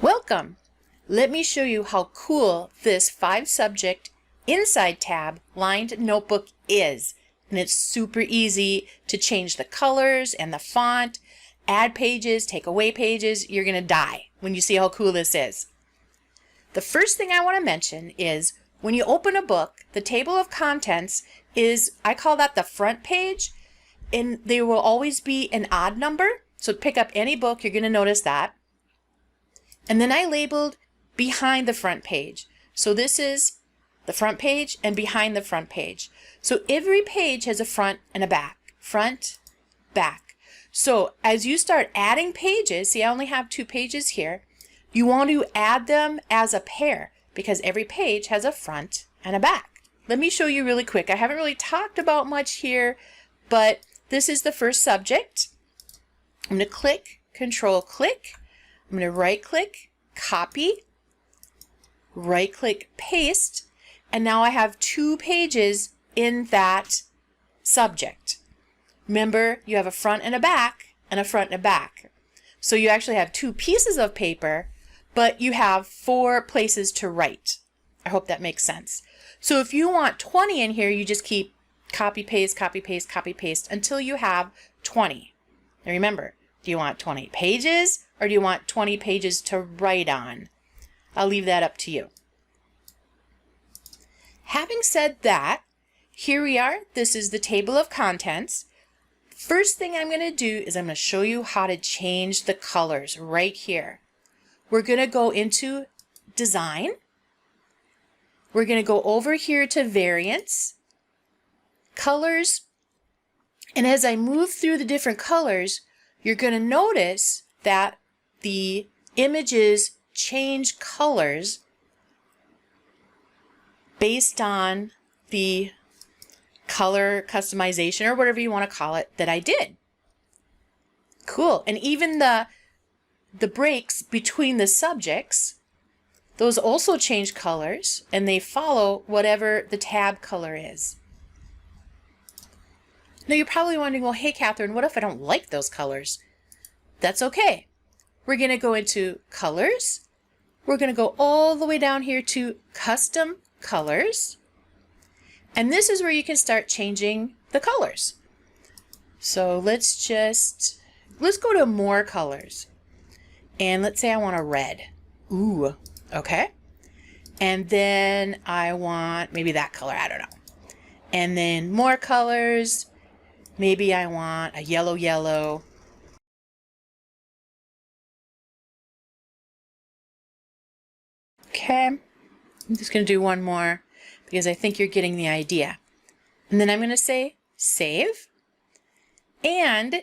Welcome! Let me show you how cool this 5-subject inside tab lined notebook is. And it's super easy to change the colors and the font, add pages, take away pages. You're going to die when you see how cool this is. The first thing I want to mention is when you open a book, the table of contents is, I call that the front page, and there will always be an odd number. So pick up any book, you're going to notice that. And then I labeled behind the front page. So this is the front page and behind the front page. So every page has a front and a back. Front, back. So as you start adding pages, see I only have 2 pages here, you want to add them as a pair because every page has a front and a back. Let me show you really quick. I haven't really talked about much here, but this is the first subject. I'm going to click, Control click. I'm going to right click, copy, right click, paste, and now I have 2 pages in that subject. Remember, you have a front and a back and a front and a back. So you actually have 2 pieces of paper, but you have 4 places to write. I hope that makes sense. So if you want 20 in here, you just keep copy, paste, copy, paste, copy, paste until you have 20. Now remember, do you want 20 pages or do you want 20 pages to write on? I'll leave that up to you. Having said that, here we are. This is the table of contents. First thing I'm going to do is I'm going to show you how to change the colors right here. We're going to go into Design. We're going to go over here to Variants, Colors, and as I move through the different colors, you're going to notice that the images change colors based on the color customization or whatever you want to call it that I did. Cool. And even the breaks between the subjects, those also change colors and they follow whatever the tab color is. Now you're probably wondering, well, hey Catherine, what if I don't like those colors? That's okay. We're going to go into Colors. We're going to go all the way down here to Custom Colors. And this is where you can start changing the colors. So let's go to More Colors. And let's say I want a red. Ooh, okay. And then I want maybe that color, I don't know. And then more colors. Maybe I want a yellow, yellow. Okay, I'm just going to do one more because I think you're getting the idea. And then I'm going to say Save. And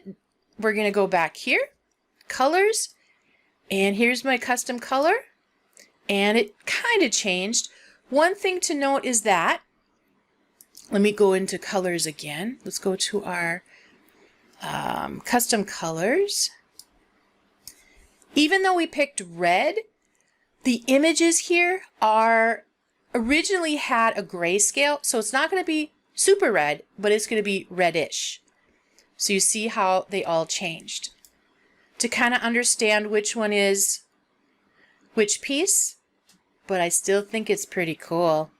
we're going to go back here, Colors, and here's my custom color. And it kind of changed. One thing to note is that, let me go into colors again. Let's go to our custom colors. Even though we picked red, the images here are originally had a grayscale, so it's not going to be super red, but it's going to be reddish. So you see how they all changed. To kind of understand which one is which piece, but I still think it's pretty cool.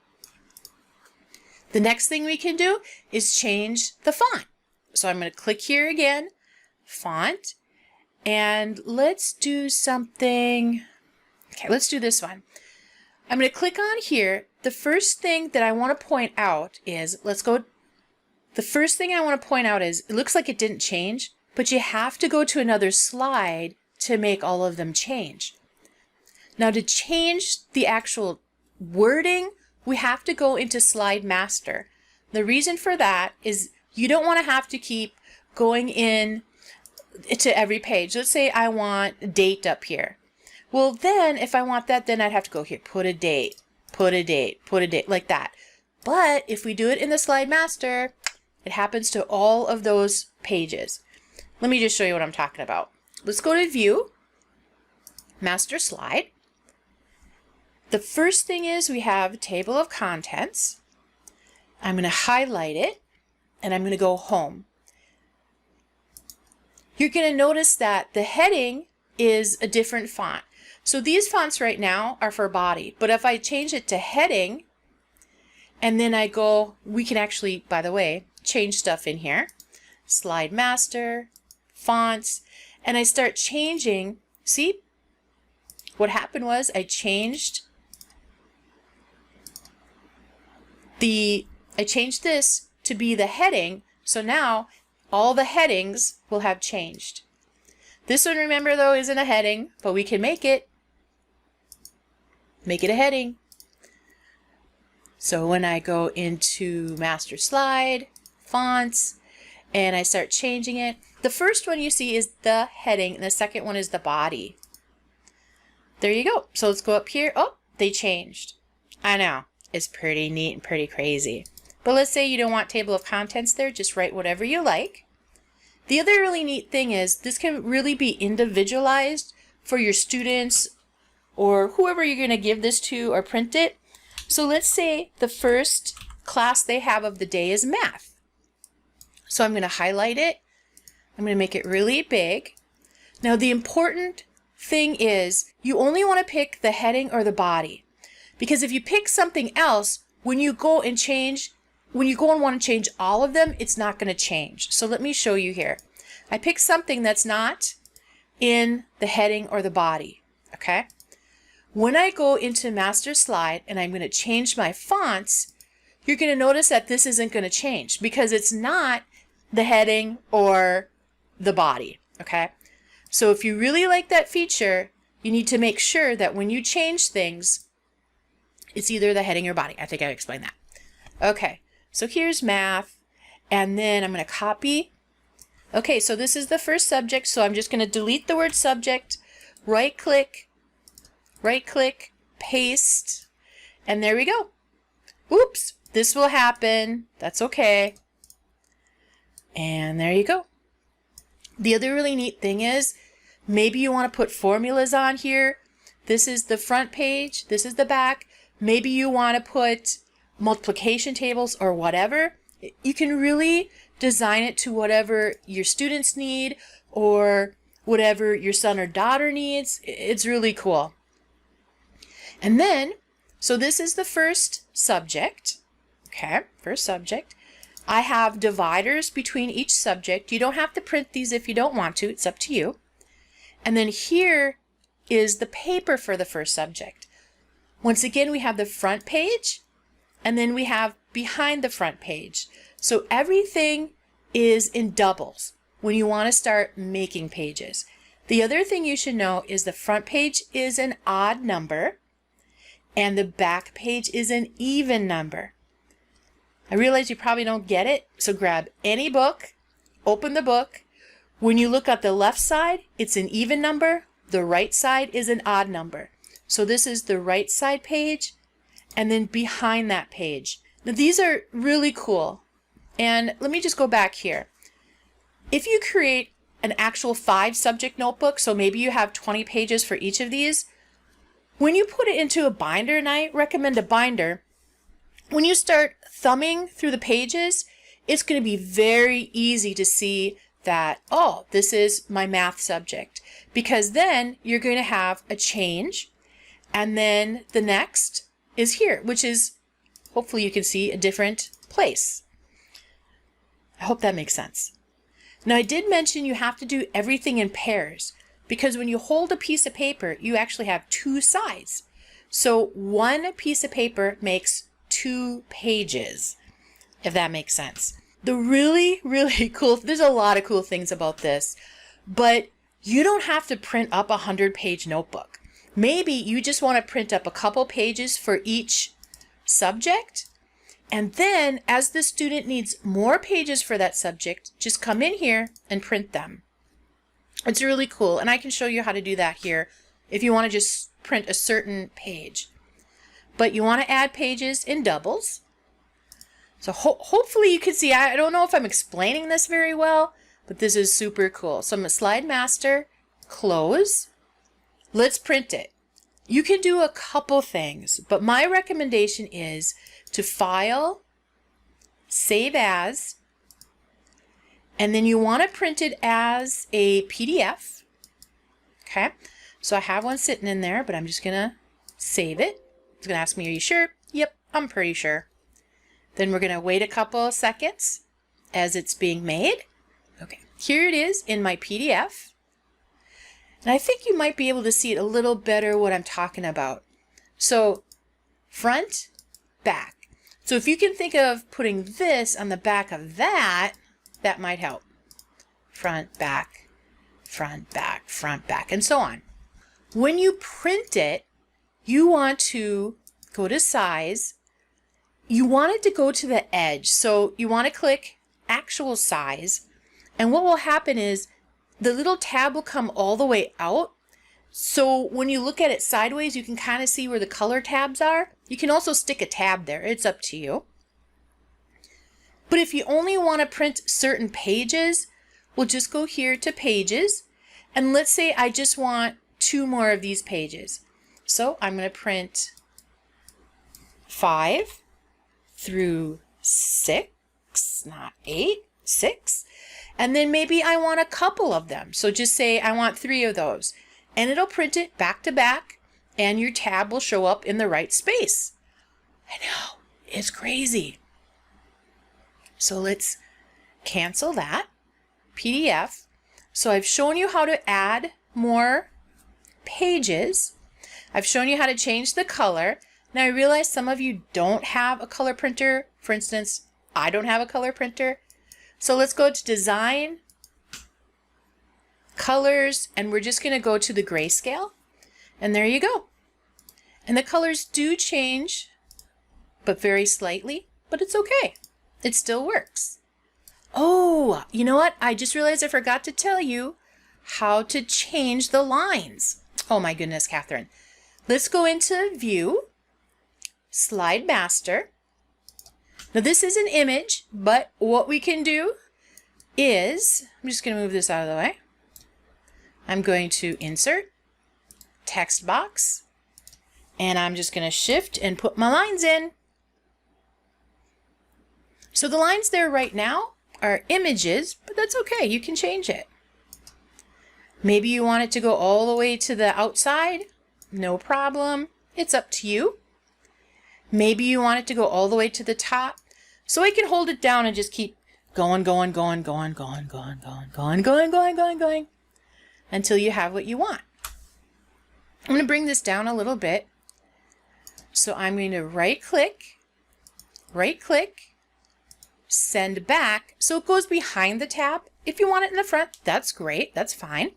The next thing we can do is change the font. So I'm going to click here again, Font, and let's do something. Okay, let's do this one. I'm going to click on here. The first thing that I want to point out is, the first thing I want to point out is, it looks like it didn't change, but you have to go to another slide to make all of them change. Now to change the actual wording, we have to go into Slide Master. The reason for that is you don't want to have to keep going in to every page. Let's say I want date up here. Well then, if I want that, then I'd have to go here, put a date, put a date, put a date, like that. But if we do it in the Slide Master, it happens to all of those pages. Let me just show you what I'm talking about. Let's go to View, Master Slide. The first thing is we have Table of Contents. I'm going to highlight it and I'm going to go Home. You're going to notice that the heading is a different font. So these fonts right now are for body, but if I change it to heading, and then I go, we can actually, by the way, change stuff in here. Slide master, fonts, and I start changing. See, what happened was I changed this to be the heading, so now all the headings will have changed. This one, remember though, isn't a heading, but we can make it a heading. So when I go into master slide, fonts, and I start changing it, the first one you see is the heading, and the second one is the body. There you go. So let's go up here. Oh, they changed. I know. It's pretty neat and pretty crazy. But let's say you don't want table of contents there, just write whatever you like. The other really neat thing is this can really be individualized for your students or whoever you're going to give this to or print it. So let's say the first class they have of the day is math. So I'm going to highlight it. I'm going to make it really big. Now the important thing is you only want to pick the heading or the body, because if you pick something else, when you go and want to change all of them, it's not going to change. So let me show you here. I picked something that's not in the heading or the body. Okay. When I go into master slide and I'm going to change my fonts, you're going to notice that this isn't going to change because it's not the heading or the body. Okay. So if you really like that feature, you need to make sure that when you change things, it's either the heading or body. I think I explained that. Okay. So here's math, and then I'm going to copy. Okay, so this is the first subject, so I'm just going to delete the word subject, right click, paste, and there we go. Oops, this will happen. That's okay. And there you go. The other really neat thing is maybe you want to put formulas on here. This is the front page, this is the back. Maybe you want to put multiplication tables or whatever. You can really design it to whatever your students need or whatever your son or daughter needs. It's really cool. And then, so this is the first subject. Okay, first subject. I have dividers between each subject. You don't have to print these if you don't want to. It's up to you. And then here is the paper for the first subject. Once again, we have the front page, and then we have behind the front page. So everything is in doubles when you want to start making pages. The other thing you should know is the front page is an odd number and the back page is an even number. I realize you probably don't get it, so grab any book, open the book. When you look at the left side, it's an even number. The right side is an odd number. So this is the right side page, and then behind that page. Now these are really cool. And let me just go back here. If you create an actual 5 subject notebook, so maybe you have 20 pages for each of these, when you put it into a binder, and I recommend a binder, when you start thumbing through the pages, it's going to be very easy to see that, oh, this is my math subject, because then you're going to have a change, and then the next is here, which is, hopefully you can see, a different place. I hope that makes sense. Now I did mention you have to do everything in pairs, because when you hold a piece of paper, you actually have 2 sides. So one piece of paper makes 2 pages, if that makes sense. The really, really cool, there's a lot of cool things about this, but you don't have to print up a 100-page notebook. Maybe you just want to print up a couple pages for each subject, and then as the student needs more pages for that subject, just come in here and print them. It's really cool, and I can show you how to do that here if you want to just print a certain page. But you want to add pages in doubles. So hopefully you can see, I don't know if I'm explaining this very well, but this is super cool. So I'm going to slide master, close. Let's print it. You can do a couple things, but my recommendation is to file, save as, and then you want to print it as a PDF. Okay, So I have one sitting in there, but I'm just gonna save it. It's gonna ask me, are you sure? Yep, I'm pretty sure. Then we're gonna wait a couple of seconds as it's being made. Okay, here it is in my PDF. And I think you might be able to see it a little better what I'm talking about. So front, back. So if you can think of putting this on the back of that, that might help. Front, back, front, back, front, back, and so on. When you print it, you want to go to size. You want it to go to the edge. So you want to click actual size. And what will happen is the little tab will come all the way out. So when you look at it sideways, you can kind of see where the color tabs are. You can also stick a tab there. It's up to you. But if you only want to print certain pages, we'll just go here to pages. And let's say I just want 2 more of these pages. So I'm going to print 5 through 6, not 8, 6. And then maybe I want a couple of them. So just say I want 3 of those. And it'll print it back to back, and your tab will show up in the right space. I know, it's crazy. So let's cancel that. PDF. So I've shown you how to add more pages. I've shown you how to change the color. Now I realize some of you don't have a color printer. For instance, I don't have a color printer. So let's go to Design, Colors, and we're just going to go to the grayscale. And there you go. And the colors do change, but very slightly, but it's okay. It still works. Oh, you know what? I just realized I forgot to tell you how to change the lines. Oh my goodness, Catherine. Let's go into View, Slide Master. Now this is an image, but what we can do is, I'm just going to move this out of the way. I'm going to Insert, Text Box, and I'm just going to shift and put my lines in. So the lines there right now are images, but that's okay. You can change it. Maybe you want it to go all the way to the outside. No problem. It's up to you. Maybe you want it to go all the way to the top. So I can hold it down and just keep going until you have what you want. I'm going to bring this down a little bit. So I'm going to right click, send back. So it goes behind the tab. If you want it in the front, that's great. That's fine.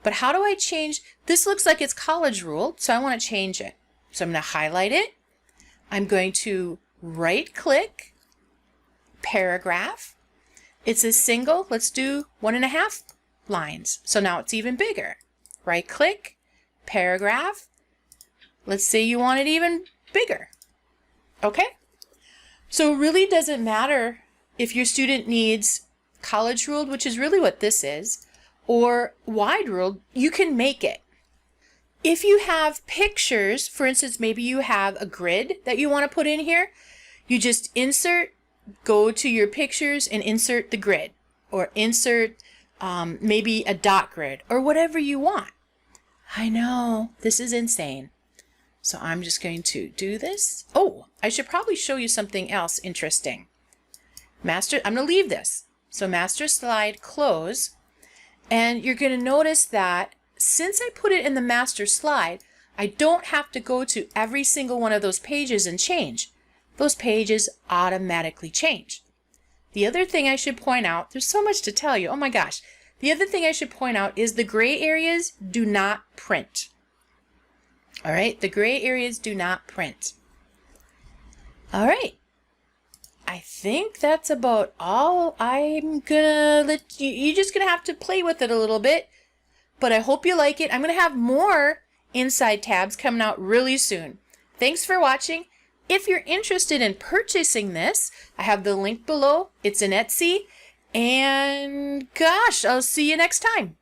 But how do I change? This looks like it's college ruled, so I want to change it. So I'm going to highlight it. I'm going to right click, paragraph. It's a single. Let's do 1.5 lines. So now it's even bigger. Right click, paragraph. Let's say you want it even bigger. Okay? So it really doesn't matter if your student needs college ruled, which is really what this is, or wide ruled. You can make it. If you have pictures, for instance, maybe you have a grid that you want to put in here, you just insert, go to your pictures and insert the grid, or insert maybe a dot grid, or whatever you want. I know, this is insane. So I'm just going to do this. Oh, I should probably show you something else interesting. Master, I'm going to leave this. So master slide, close. And you're going to notice that since I put it in the master slide, I don't have to go to every single one of those pages and change. Those pages automatically change. The other thing I should point out, there's so much to tell you. Oh my gosh. The other thing I should point out is the gray areas do not print. All right, the gray areas do not print. All right, I think that's about all. I'm gonna let you, you're just gonna have to play with it a little bit, but I hope you like it. I'm gonna have more inside tabs coming out really soon. Thanks for watching. If you're interested in purchasing this, I have the link below. It's in Etsy, and gosh, I'll see you next time.